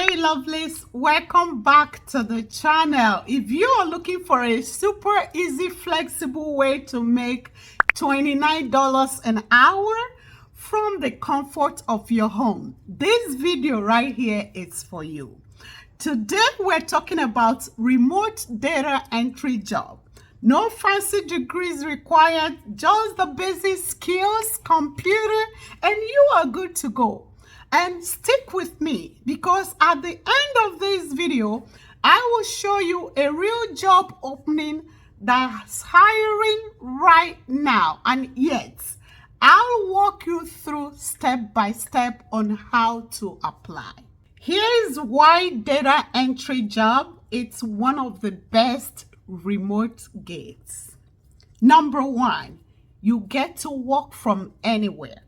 Hey lovelies, welcome back to the channel. If you are looking for a super easy, flexible way to make $29 an hour from the comfort of your home, this video right here is for you. Today we're talking about remote data entry job. No fancy degrees required, just the basic skills, computer, and you are good to go. And stick with me because at the end of this video, I will show you a real job opening that's hiring right now. And yet, I'll walk you through step by step on how to apply. Here's why data entry job, it's one of the best remote gigs. Number one, you get to work from anywhere.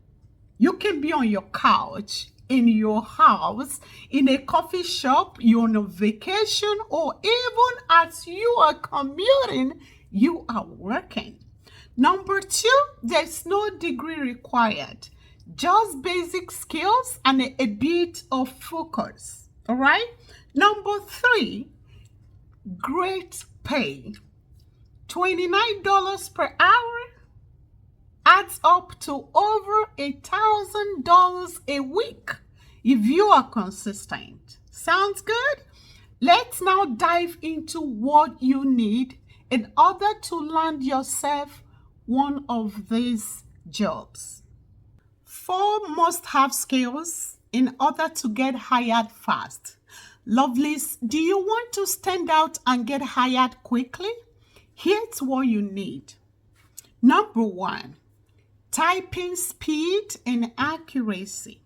You can be on your couch, in your house, in a coffee shop, you're on a vacation, or even as you are commuting, you are working. Number two, there's no degree required, just basic skills and a bit of focus. All right. Number three, great pay. $29 per hour adds up to over $1,000 a week if you are consistent. Sounds good? Let's now dive into what you need in order to land yourself one of these jobs. 4 must-have skills in order to get hired fast. Lovelies, do you want to stand out and get hired quickly? Here's what you need. Number one, typing speed and accuracy.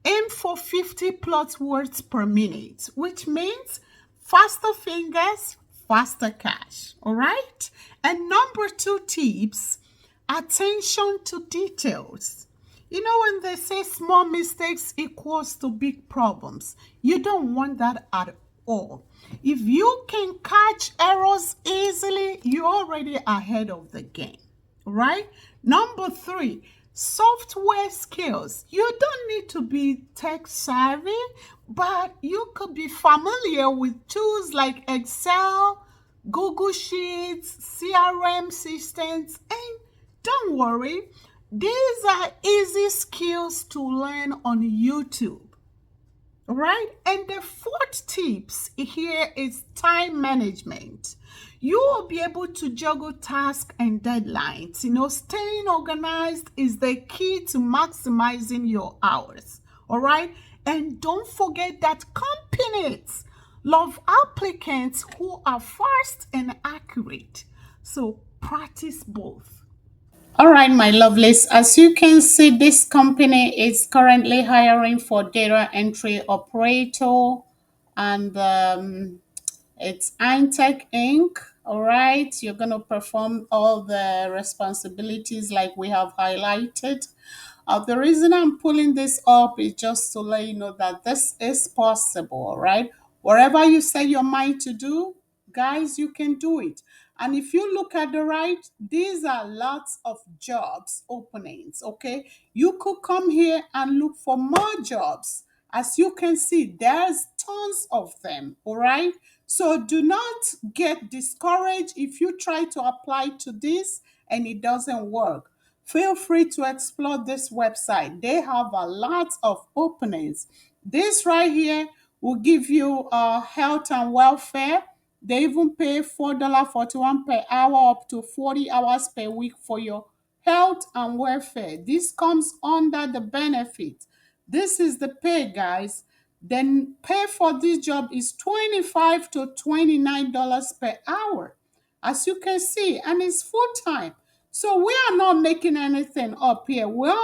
Aim for 50 plus words per minute, which means faster fingers, faster cash. All right? And number two tips, attention to details. You know, when they say small mistakes equals to big problems, you don't want that at all. If you can catch errors easily, you're already ahead of the game, right? Number three, software skills. You don't need to be tech savvy, but you could be familiar with tools like Excel, Google Sheets, CRM systems, and don't worry, these are easy skills to learn on YouTube. All right. And the fourth tips here is time management. You will be able to juggle tasks and deadlines. You know, staying organized is the key to maximizing your hours. All right. And don't forget that companies love applicants who are fast and accurate. So practice both. All right, my lovelies. As you can see, this company is currently hiring for data entry operator, and it's Intech Inc. All right, you're going to perform all the responsibilities like we have highlighted. The reason I'm pulling this up is just to let you know that this is possible. All right, whatever you set your mind to do, guys, you can do it. And if you look at the right, these are lots of jobs openings. Okay, you could come here and look for more jobs. As you can see, there's tons of them. All right, so do not get discouraged if you try to apply to this and it doesn't work. Feel free to explore this website. They have a lot of openings. This right here will give you health and welfare. They even pay $4.41 per hour up to 40 hours per week for your health and welfare. This comes under the benefit. This is the pay, guys. Then pay for this job is $25 to $29 per hour, as you can see, and it's full time. So we are not making anything up here. We're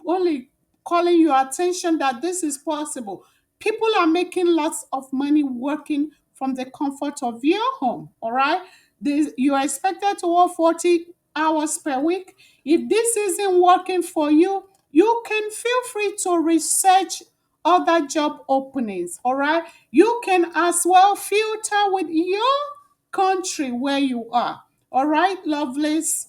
only calling your attention that this is possible. People are making lots of money working from the comfort of your home. All right. You are expected to work 40 hours per week. If this isn't working for you, you can feel free to research other job openings. All right. You can as well filter with your country where you are. All right, lovelies.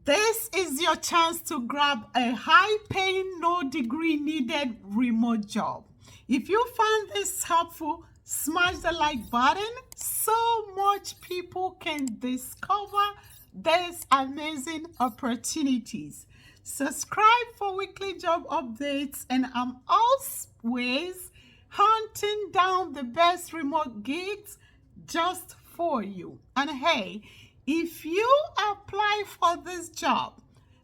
This is your chance to grab a high paying, no degree needed remote job. If you found this helpful, smash the like button so much people can discover these amazing opportunities. Subscribe for weekly job updates, and I'm always hunting down the best remote gigs just for you. And hey, if you apply for this job,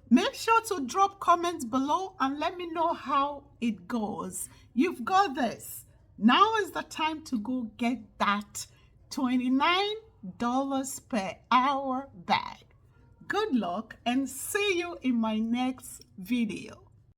make sure to drop comments below and let me know how it goes. You've got this. Now is the time to go get that $29 per hour bag. Good luck and see you in my next video.